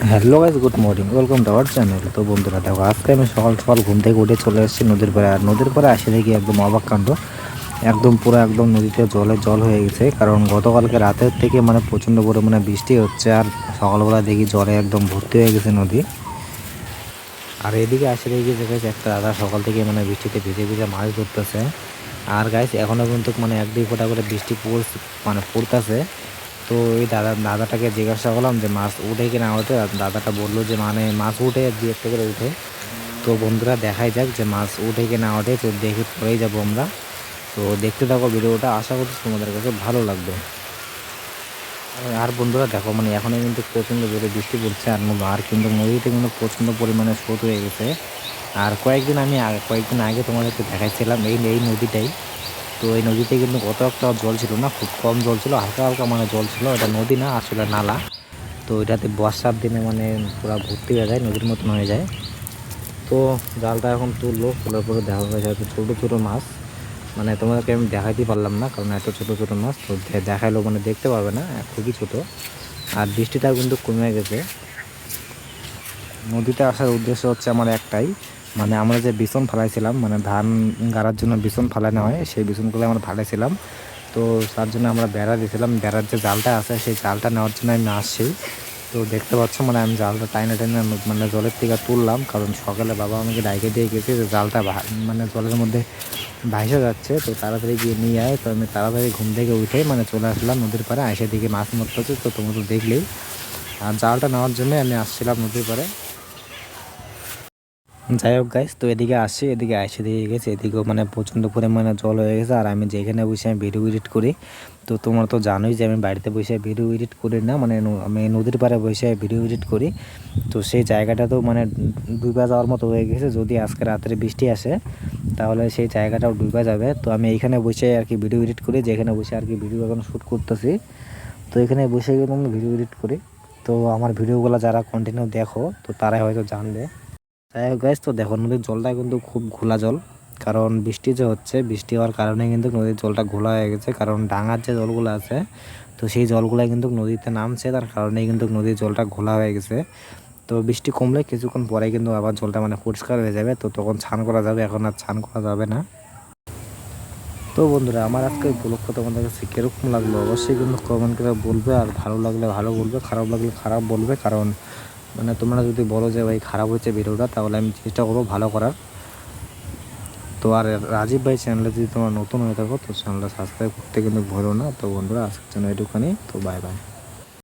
Hello guys, good morning, welcome to our channel. তো বন্ধুরা দেখো, আজকে আমি সকাল সকাল ঘুম থেকে উঠে চলে এসেছি নদীর পাড়ে। আর নদীর পাড়ে আসে দেখি একদম অবাক কাণ্ড, একদম পুরো একদম নদীতে জল হয়ে গেছে। কারণ গতকালকে রাতের থেকে মানে প্রচণ্ড পরিমাণে বৃষ্টি হচ্ছে, আর সকালবেলা দেখি জলে একদম ভর্তি হয়ে গেছে নদী। আর এদিকে আসে দেখি যে গাইস, একটা দাদা সকাল থেকে মানে বৃষ্টিতে ভিজে ভিজে মাছ ধরতেছে। আর গাইস এখনও কিন্তু মানে এক দুই ফোঁটা করে বৃষ্টি পড়তেছে। তো এই দাদাটাকে জিজ্ঞাসা করলাম যে মাছ উঠে কি না ওঠে। আর দাদাটা বললো যে মানে মাছ উঠে দু একটা করে উঠে। তো বন্ধুরা দেখাই যাক যে মাছ উঠে কি না ওঠে, তো দেখে পরেই যাবো আমরা। তো দেখতে থাকো ভিডিওটা, আশা করছি তোমাদের কাছে ভালো লাগবে। আর বন্ধুরা দেখো, মানে এখনও কিন্তু প্রচণ্ড জোরে বৃষ্টি পড়ছে। আর কিন্তু নদীতে কিন্তু প্রচণ্ড পরিমাণে স্রোত হয়ে গেছে। আর কয়েকদিন আগে তোমাদেরকে দেখাইছিলাম এই নদীটাই। তো এই নদীতে কিন্তু কত একটা জল ছিল না, খুব কম জল ছিল, হালকা হালকা মানে জল ছিল। এটা নদী না, আসলে নালা। তো এটাতে বর্ষার দিনে মানে পুরো ভর্তি হয়ে যায়, নদীর মতন হয়ে যায়। তো জালটা এখন তোলার পরে দেখা গেছে হয়তো ছোটো ছোটো মাছ। মানে তোমাদেরকে আমি দেখাইতে পারলাম না, কারণ এত ছোটো ছোটো মাছ তো দেখাইলেও মানে দেখতে পারবে না, খুবই ছোটো। আর বৃষ্টিটাও কিন্তু কমে গেছে। নদীতে আসার উদ্দেশ্য হচ্ছে আমার একটাই, মানে আমরা যে বিছন ফালাইছিলাম, মানে ধান গাড়ার জন্য বিছন ফালানো হয়, সেই বিছনগুলো আমরা ফালাইছিলাম। তো তার জন্য আমরা বেড়া দিয়েছিলাম, বেড়ার যে জালটা আছে সেই জালটা নেওয়ার জন্য আমি আসছি। তো দেখতে পাচ্ছ মানে আমি জালটা টাইনে টাইনে মানে জলের থেকে তুললাম, কারণ সকালে বাবা আমাকে ডাইকে দিয়ে গেছে যে জালটা মানে জলের মধ্যে ভাইসে যাচ্ছে, তো তাড়াতাড়ি গিয়ে নিয়ে আয়। তো আমি তাড়াতাড়ি ঘুম থেকে উঠে মানে চলে আসলাম নদীর পাড়ে, এসে দিকে মাছ মরতেছে। তো তোমরা তো দেখলেই। আর জালটা নেওয়ার জন্য আমি আসছিলাম নদীর পাড়ে। যাই হোক গাইস, তো এদিকে এসে দিয়ে গেছে, এদিকেও মানে প্রচণ্ড পরিমাণে জল হয়ে গেছে। আর আমি যেখানে বসে আমি ভিডিও এডিট করি, তো তোমরা তো জানোই যে আমি বাড়িতে বসে ভিডিও এডিট করি না, মানে আমি নদীর পাড়ে বসে ভিডিও এডিট করি। তো সেই জায়গাটা তো মানে ডুবে যাওয়ার মতো হয়ে গেছে। যদি আজকে রাত্রে বৃষ্টি আসে তাহলে সেই জায়গাটাও ডুবে যাবে। তো আমি এইখানে বসে আর কি ভিডিও এডিট করি, যেখানে বসে আর কি ভিডিও এখন শ্যুট করতেছি। তো এখানে বসে কিন্তু আমি ভিডিও এডিট করি। তো আমার ভিডিওগুলো যারা কন্টিনিউ দেখো, তো তারাই হয়তো জানবে। যাই হোক গাইস, তো দেখো নদীর জলটা কিন্তু খুব ঘোলা জল। কারণ বৃষ্টি যে হচ্ছে, বৃষ্টি হওয়ার কারণে কিন্তু নদীর জলটা ঘোলা হয়ে গেছে। কারণ ডাঙার যে জলগুলো আছে, তো সেই জলগুলো কিন্তু নদীতে নামছে, তার কারণেই কিন্তু নদীর জলটা ঘোলা হয়ে গেছে। তো বৃষ্টি কমলে কিছুক্ষণ পরে কিন্তু আবার জলটা মানে পরিষ্কার হয়ে যাবে, তো তখন স্নান করা যাবে, এখন আর স্নান করা যাবে না। তো বন্ধুরা, আমার আজকে ব্লগটা তোমাদের কাছে কীরকম লাগলো অবশ্যই কিন্তু কমেন্ট করে বলবে। আর ভালো লাগলে ভালো বলবে, খারাপ লাগলে খারাপ বলবে। কারণ মানে তোমরা যদি বলো যে ভাই খারাপ হয়েছে ভিডিওটা, তাহলে আমি চেষ্টা করবো ভালো করার। তো আর রাজীব ভাই চ্যানেলে যদি তোমরা নতুন হয়ে থাকো, তো চ্যানেলটা সাবস্ক্রাইব করতে কিন্তু ভুলো না। তো বন্ধুরা, আজকের জন্য এটুখানি। তো বাই বাই।